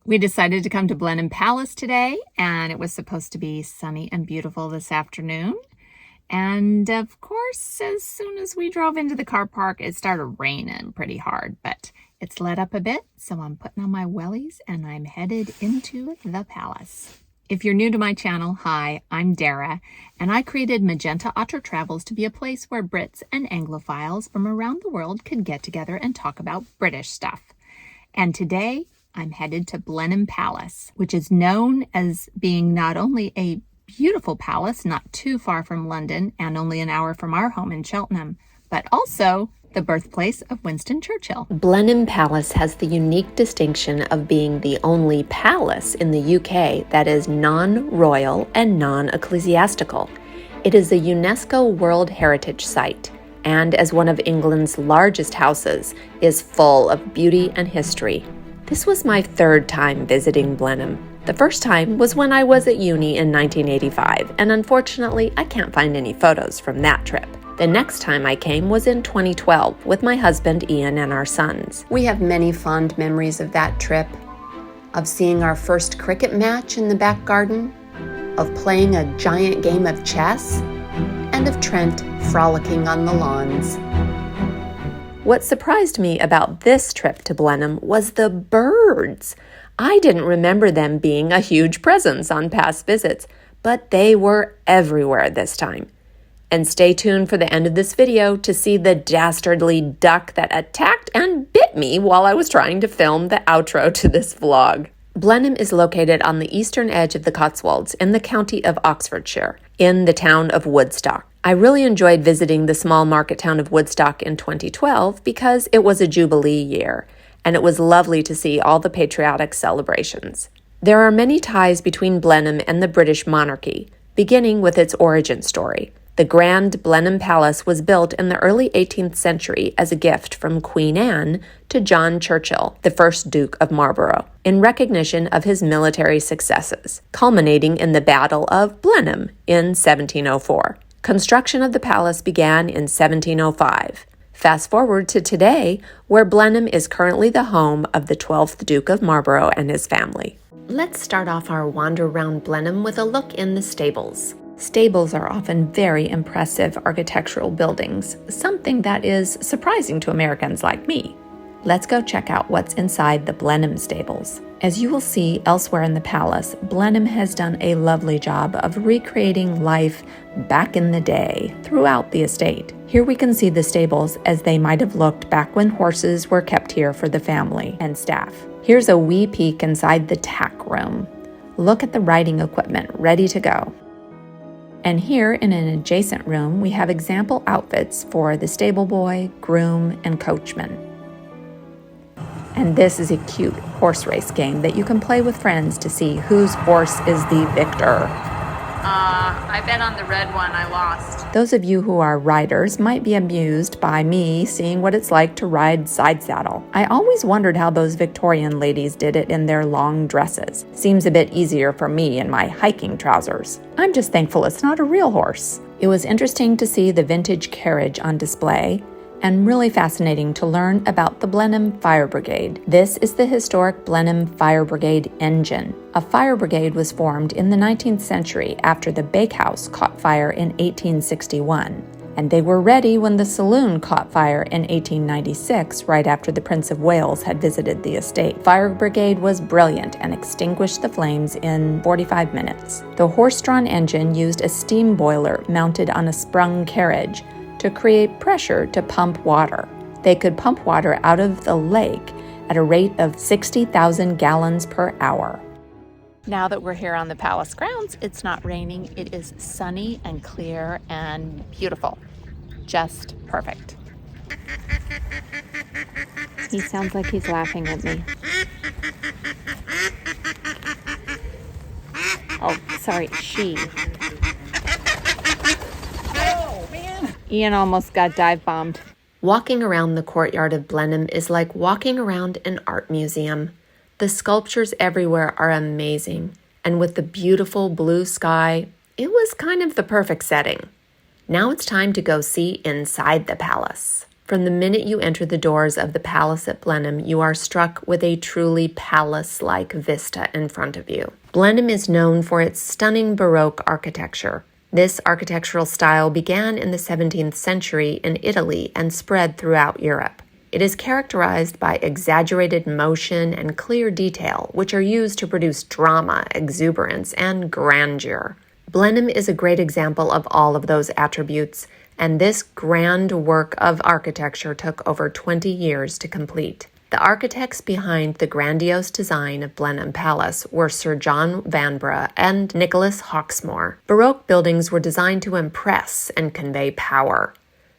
We decided to come to Blenheim Palace today, and it was supposed to be sunny and beautiful this afternoon. And of course, as soon as we drove into the car park, it started raining pretty hard, but it's let up a bit, so I'm putting on my wellies and I'm headed into the palace. If you're new to my channel, hi, I'm Dara, and I created Magenta Otter Travels to be a place where Brits and Anglophiles from around the world could get together and talk about British stuff. And today, I'm headed to Blenheim Palace, which is known as being not only a beautiful palace not too far from London and only an hour from our home in Cheltenham, but also the birthplace of Winston Churchill. Blenheim Palace has the unique distinction of being the only palace in the UK that is non-royal and non-ecclesiastical. It is a UNESCO World Heritage Site, and as one of England's largest houses, is full of beauty and history. This was my third time visiting Blenheim. The first time was when I was at uni in 1985, and unfortunately, I can't find any photos from that trip. The next time I came was in 2012 with my husband Ian and our sons. We have many fond memories of that trip, of seeing our first cricket match in the back garden, of playing a giant game of chess, and of Trent frolicking on the lawns. What surprised me about this trip to Blenheim was the birds. I didn't remember them being a huge presence on past visits, but they were everywhere this time. And stay tuned for the end of this video to see the dastardly duck that attacked and bit me while I was trying to film the outro to this vlog. Blenheim is located on the eastern edge of the Cotswolds in the county of Oxfordshire, in the town of Woodstock. I really enjoyed visiting the small market town of Woodstock in 2012 because it was a Jubilee year, and it was lovely to see all the patriotic celebrations. There are many ties between Blenheim and the British monarchy, beginning with its origin story. The grand Blenheim Palace was built in the early 18th century as a gift from Queen Anne to John Churchill, the first Duke of Marlborough, in recognition of his military successes, culminating in the Battle of Blenheim in 1704. Construction of the palace began in 1705. Fast forward to today, where Blenheim is currently the home of the 12th Duke of Marlborough and his family. Let's start off our wander around Blenheim with a look in the stables. Stables are often very impressive architectural buildings, something that is surprising to Americans like me. Let's go check out what's inside the Blenheim stables. As you will see elsewhere in the palace, Blenheim has done a lovely job of recreating life back in the day throughout the estate. Here we can see the stables as they might have looked back when horses were kept here for the family and staff. Here's a wee peek inside the tack room. Look at the riding equipment ready to go. And here in an adjacent room, we have example outfits for the stable boy, groom, and coachman. And this is a cute horse race game that you can play with friends to see whose horse is the victor. I bet on the red one I lost. Those of you who are riders might be amused by me seeing what it's like to ride side saddle. I always wondered how those Victorian ladies did it in their long dresses. Seems a bit easier for me in my hiking trousers. I'm just thankful it's not a real horse. It was interesting to see the vintage carriage on display, and really fascinating to learn about the Blenheim Fire Brigade. This is the historic Blenheim Fire Brigade engine. A fire brigade was formed in the 19th century after the bakehouse caught fire in 1861, and they were ready when the saloon caught fire in 1896, right after the Prince of Wales had visited the estate. Fire brigade was brilliant and extinguished the flames in 45 minutes. The horse-drawn engine used a steam boiler mounted on a sprung carriage to create pressure to pump water. They could pump water out of the lake at a rate of 60,000 gallons per hour. Now that we're here on the palace grounds, it's not raining. It is sunny and clear and beautiful. Just perfect. He sounds like he's laughing at me. Oh, sorry, she. Ian almost got dive bombed. Walking around the courtyard of Blenheim is like walking around an art museum. The sculptures everywhere are amazing, and with the beautiful blue sky, it was kind of the perfect setting. Now it's time to go see inside the palace. From the minute you enter the doors of the palace at Blenheim, you are struck with a truly palace-like vista in front of you. Blenheim is known for its stunning Baroque architecture. This architectural style began in the 17th century in Italy and spread throughout Europe. It is characterized by exaggerated motion and clear detail, which are used to produce drama, exuberance, and grandeur. Blenheim is a great example of all of those attributes, and this grand work of architecture took over 20 years to complete. The architects behind the grandiose design of Blenheim Palace were Sir John Vanbrugh and Nicholas Hawksmoor. Baroque buildings were designed to impress and convey power.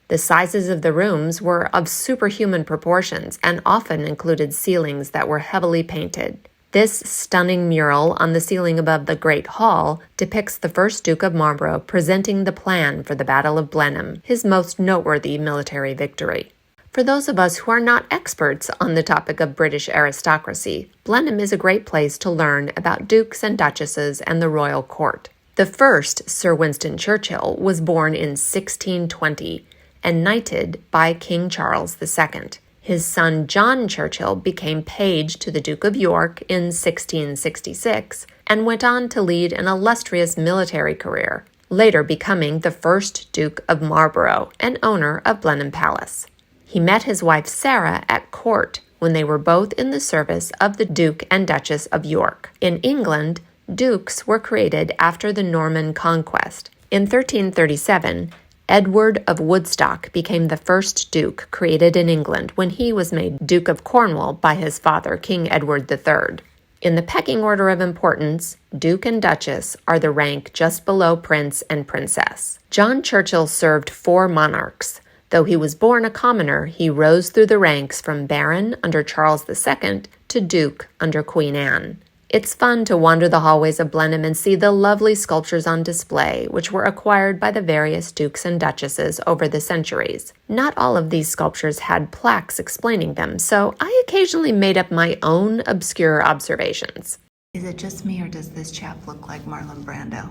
The sizes of the rooms were of superhuman proportions and often included ceilings that were heavily painted. This stunning mural on the ceiling above the Great Hall depicts the first Duke of Marlborough presenting the plan for the Battle of Blenheim, his most noteworthy military victory. For those of us who are not experts on the topic of British aristocracy, Blenheim is a great place to learn about dukes and duchesses and the royal court. The first, Sir Winston Churchill, was born in 1620 and knighted by King Charles II. His son John Churchill became page to the Duke of York in 1666 and went on to lead an illustrious military career, later becoming the first Duke of Marlborough and owner of Blenheim Palace. He met his wife Sarah at court when they were both in the service of the Duke and Duchess of York. In England, dukes were created after the Norman conquest. In 1337, Edward of Woodstock became the first duke created in England when he was made Duke of Cornwall by his father, King Edward III. In the pecking order of importance, Duke and Duchess are the rank just below Prince and Princess. John Churchill served 4 monarchs. Though he was born a commoner, he rose through the ranks from Baron under Charles II to Duke under Queen Anne. It's fun to wander the hallways of Blenheim and see the lovely sculptures on display, which were acquired by the various dukes and duchesses over the centuries. Not all of these sculptures had plaques explaining them, so I occasionally made up my own obscure observations. Is it just me, or does this chap look like Marlon Brando?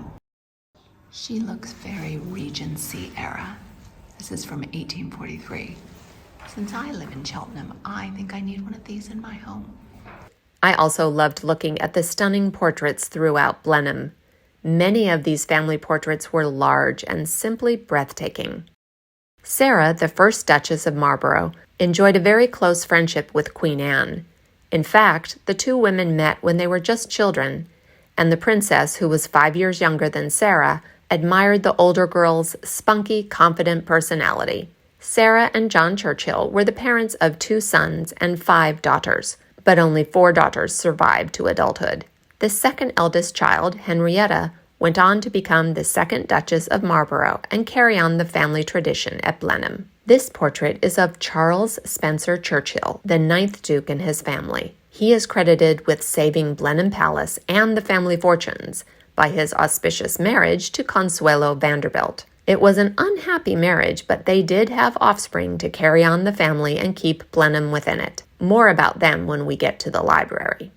She looks very Regency era. This is from 1843. Since I live in Cheltenham, I think I need one of these in my home. I also loved looking at the stunning portraits throughout Blenheim. Many of these family portraits were large and simply breathtaking. Sarah, the first Duchess of Marlborough, enjoyed a very close friendship with Queen Anne. In fact, the two women met when they were just children, and the princess, who was 5 years younger than Sarah, admired the older girl's spunky, confident personality. Sarah and John Churchill were the parents of 2 sons and 5 daughters, but only 4 daughters survived to adulthood. The second eldest child, Henrietta, went on to become the second Duchess of Marlborough and carry on the family tradition at Blenheim. This portrait is of Charles Spencer Churchill, the 9th Duke in his family. He is credited with saving Blenheim Palace and the family fortunes by his auspicious marriage to Consuelo Vanderbilt. It was an unhappy marriage, but they did have offspring to carry on the family and keep Blenheim within it. More about them when we get to the library.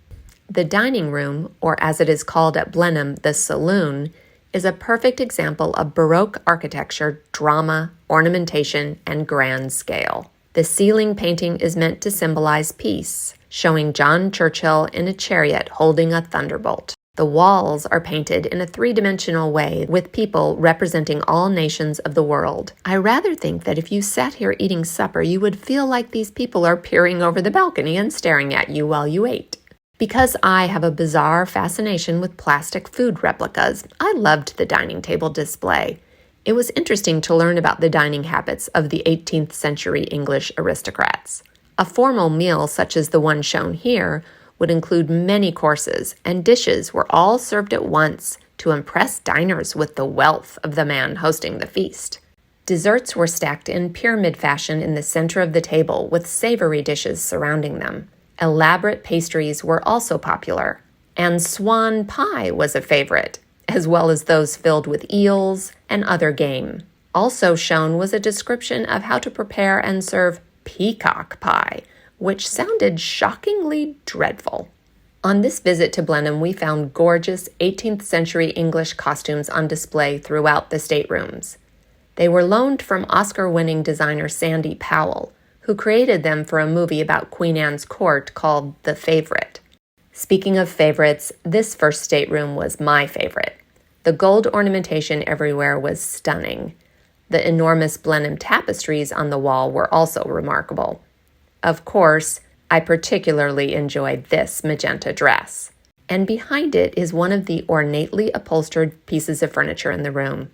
The dining room, or as it is called at Blenheim, the saloon, is a perfect example of Baroque architecture, drama, ornamentation, and grand scale. The ceiling painting is meant to symbolize peace, showing John Churchill in a chariot holding a thunderbolt. The walls are painted in a 3-dimensional way with people representing all nations of the world. I rather think that if you sat here eating supper, you would feel like these people are peering over the balcony and staring at you while you ate. Because I have a bizarre fascination with plastic food replicas, I loved the dining table display. It was interesting to learn about the dining habits of the 18th century English aristocrats. A formal meal such as the one shown here would include many courses, and dishes were all served at once to impress diners with the wealth of the man hosting the feast. Desserts were stacked in pyramid fashion in the center of the table, with savory dishes surrounding them. Elaborate pastries were also popular, and swan pie was a favorite, as well as those filled with eels and other game. Also shown was a description of how to prepare and serve peacock pie, which sounded shockingly dreadful. On this visit to Blenheim, we found gorgeous 18th century English costumes on display throughout the staterooms. They were loaned from Oscar-winning designer Sandy Powell, who created them for a movie about Queen Anne's court called The Favorite. Speaking of favorites, this first stateroom was my favorite. The gold ornamentation everywhere was stunning. The enormous Blenheim tapestries on the wall were also remarkable. Of course, I particularly enjoyed this magenta dress. And behind it is one of the ornately upholstered pieces of furniture in the room.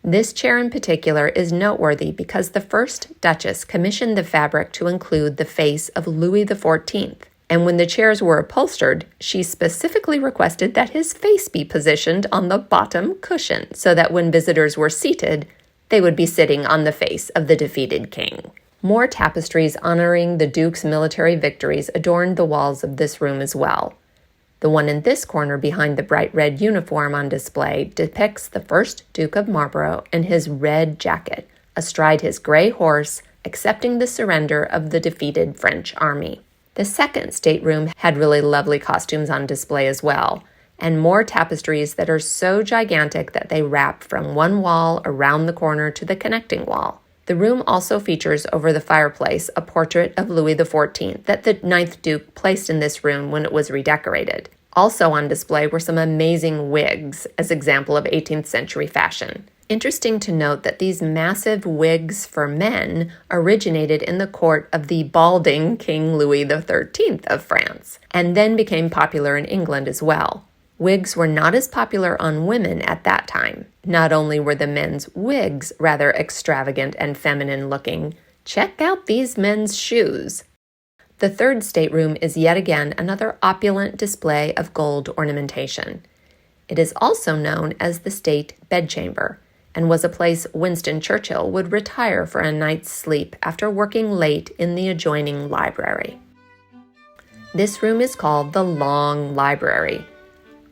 This chair in particular is noteworthy because the first Duchess commissioned the fabric to include the face of Louis XIV. And when the chairs were upholstered, she specifically requested that his face be positioned on the bottom cushion so that when visitors were seated, they would be sitting on the face of the defeated king. More tapestries honoring the Duke's military victories adorned the walls of this room as well. The one in this corner behind the bright red uniform on display depicts the first Duke of Marlborough in his red jacket, astride his gray horse, accepting the surrender of the defeated French army. The second stateroom had really lovely costumes on display as well, and more tapestries that are so gigantic that they wrap from one wall around the corner to the connecting wall. The room also features over the fireplace a portrait of Louis XIV that the 9th Duke placed in this room when it was redecorated. Also on display were some amazing wigs as example of 18th century fashion. Interesting to note that these massive wigs for men originated in the court of the balding King Louis XIII of France, and then became popular in England as well. Wigs were not as popular on women at that time. Not only were the men's wigs rather extravagant and feminine looking, check out these men's shoes. The third stateroom is yet again another opulent display of gold ornamentation. It is also known as the state bedchamber, and was a place Winston Churchill would retire for a night's sleep after working late in the adjoining library. This room is called the Long Library,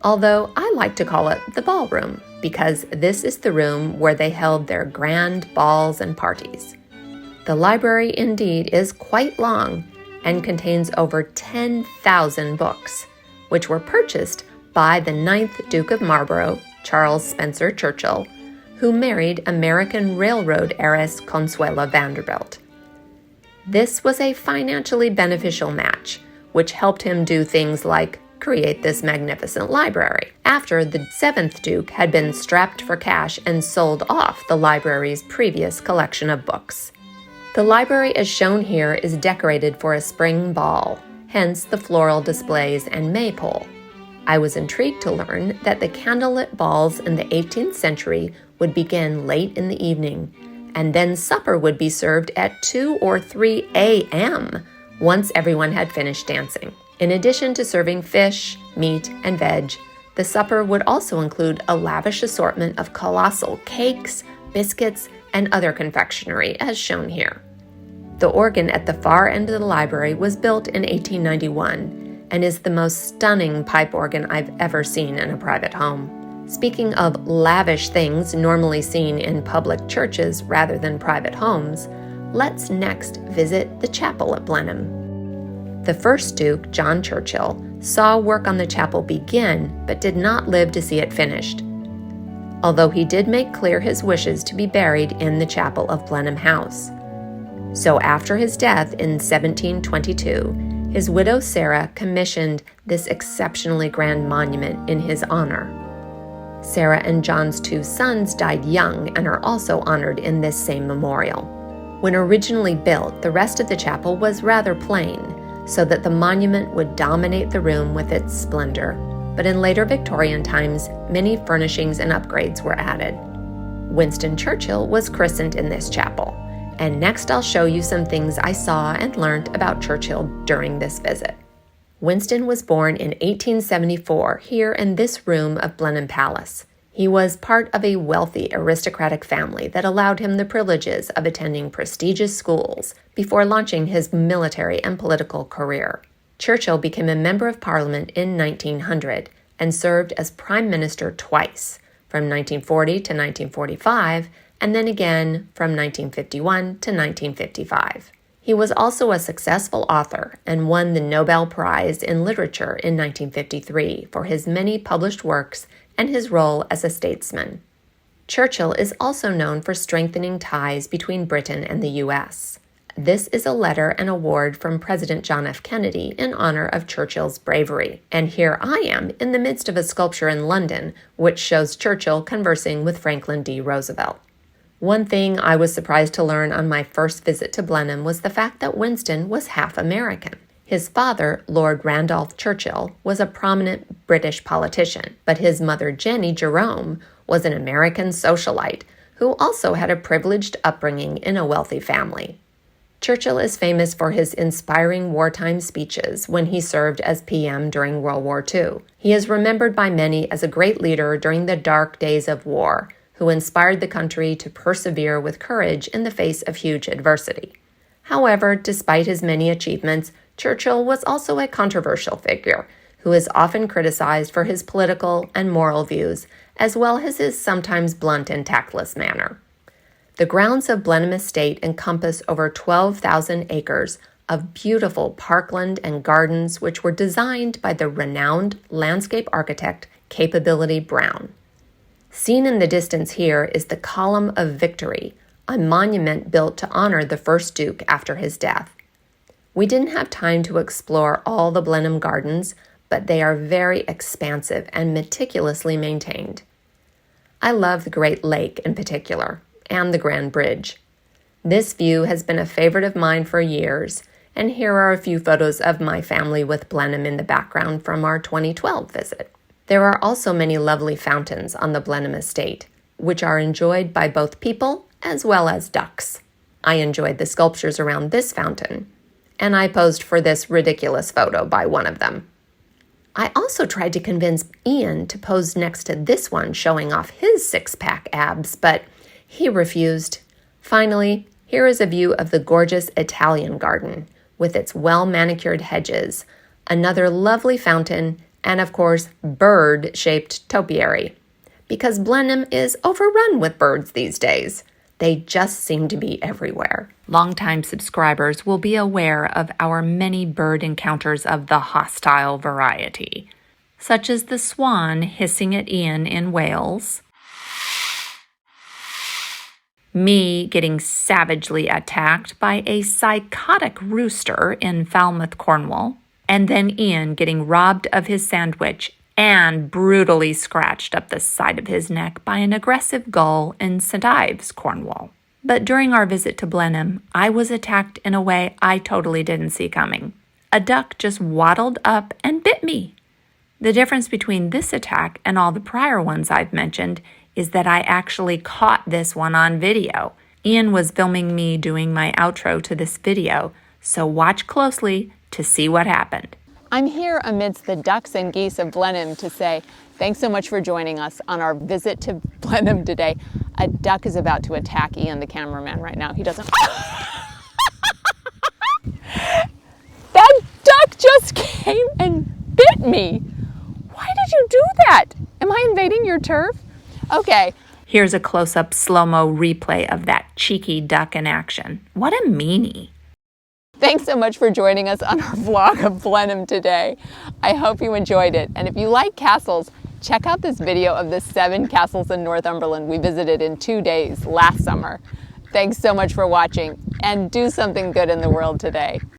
although I like to call it the ballroom because this is the room where they held their grand balls and parties. The library indeed is quite long and contains over 10,000 books, which were purchased by the 9th Duke of Marlborough, Charles Spencer Churchill, who married American Railroad heiress Consuela Vanderbilt. This was a financially beneficial match, which helped him do things like create this magnificent library, after the 7th Duke had been strapped for cash and sold off the library's previous collection of books. The library as shown here is decorated for a spring ball, hence the floral displays and maypole. I was intrigued to learn that the candlelit balls in the 18th century would begin late in the evening, and then supper would be served at 2 or 3 a.m. once everyone had finished dancing. In addition to serving fish, meat, and veg, the supper would also include a lavish assortment of colossal cakes, biscuits, and other confectionery, as shown here. The organ at the far end of the library was built in 1891 and is the most stunning pipe organ I've ever seen in a private home. Speaking of lavish things normally seen in public churches rather than private homes, let's next visit the chapel at Blenheim. The first Duke, John Churchill, saw work on the chapel begin but did not live to see it finished, although he did make clear his wishes to be buried in the chapel of Blenheim House. So after his death in 1722, his widow Sarah commissioned this exceptionally grand monument in his honor. Sarah and John's 2 sons died young and are also honored in this same memorial. When originally built, the rest of the chapel was rather plain, so that the monument would dominate the room with its splendor. But in later Victorian times, many furnishings and upgrades were added. Winston Churchill was christened in this chapel, and next I'll show you some things I saw and learned about Churchill during this visit. Winston was born in 1874 here in this room of Blenheim Palace. He was part of a wealthy aristocratic family that allowed him the privileges of attending prestigious schools before launching his military and political career. Churchill became a member of Parliament in 1900 and served as Prime Minister twice, from 1940 to 1945, and then again from 1951 to 1955. He was also a successful author and won the Nobel Prize in Literature in 1953 for his many published works and his role as a statesman. Churchill is also known for strengthening ties between Britain and the U.S. This is a letter and award from President John F. Kennedy in honor of Churchill's bravery. And here I am in the midst of a sculpture in London, which shows Churchill conversing with Franklin D. Roosevelt. One thing I was surprised to learn on my first visit to Blenheim was the fact that Winston was half American. His father, Lord Randolph Churchill, was a prominent British politician, but his mother, Jenny Jerome, was an American socialite who also had a privileged upbringing in a wealthy family. Churchill is famous for his inspiring wartime speeches when he served as PM during World War II. He is remembered by many as a great leader during the dark days of war, who inspired the country to persevere with courage in the face of huge adversity. However, despite his many achievements, Churchill was also a controversial figure who is often criticized for his political and moral views, as well as his sometimes blunt and tactless manner. The grounds of Blenheim Estate encompass over 12,000 acres of beautiful parkland and gardens which were designed by the renowned landscape architect Capability Brown. Seen in the distance here is the Column of Victory, a monument built to honor the first Duke after his death. We didn't have time to explore all the Blenheim gardens, but they are very expansive and meticulously maintained. I love the Great Lake in particular, and the Grand Bridge. This view has been a favorite of mine for years, and here are a few photos of my family with Blenheim in the background from our 2012 visit. There are also many lovely fountains on the Blenheim Estate, which are enjoyed by both people as well as ducks. I enjoyed the sculptures around this fountain, and I posed for this ridiculous photo by one of them. I also tried to convince Ian to pose next to this one showing off his six-pack abs, but he refused. Finally, here is a view of the gorgeous Italian garden with its well-manicured hedges, another lovely fountain, and of course, bird-shaped topiary. Because Blenheim is overrun with birds these days. They just seem to be everywhere. Longtime subscribers will be aware of our many bird encounters of the hostile variety, such as the swan hissing at Ian in Wales, me getting savagely attacked by a psychotic rooster in Falmouth, Cornwall, and then Ian getting robbed of his sandwich and brutally scratched up the side of his neck by an aggressive gull in St. Ives, Cornwall. But during our visit to Blenheim, I was attacked in a way I totally didn't see coming. A duck just waddled up and bit me. The difference between this attack and all the prior ones I've mentioned is that I actually caught this one on video. Ian was filming me doing my outro to this video, so watch closely to see what happened. I'm here amidst the ducks and geese of Blenheim to say thanks so much for joining us on our visit to Blenheim today. A duck is about to attack Ian, the cameraman, right now. He doesn't... That duck just came and bit me. Why did you do that? Am I invading your turf? Okay. Here's a close-up slow-mo replay of that cheeky duck in action. What a meanie. Thanks so much for joining us on our vlog of Blenheim today. I hope you enjoyed it. And if you like castles, check out this video of the 7 castles in Northumberland we visited in 2 days last summer. Thanks so much for watching, and do something good in the world today.